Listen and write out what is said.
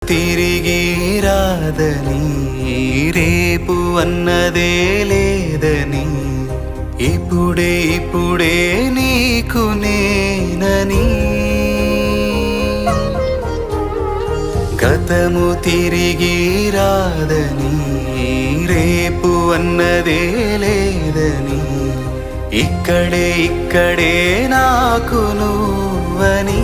తిరిగి రాదని, రేపు అన్నదే లేదని, ఇప్పుడే ఇప్పుడే నీకు నేనని. గతము తిరిగి రాదని, రేపు అన్నదే లేదని, ఇక్కడే ఇక్కడే నాకు నువ్వని.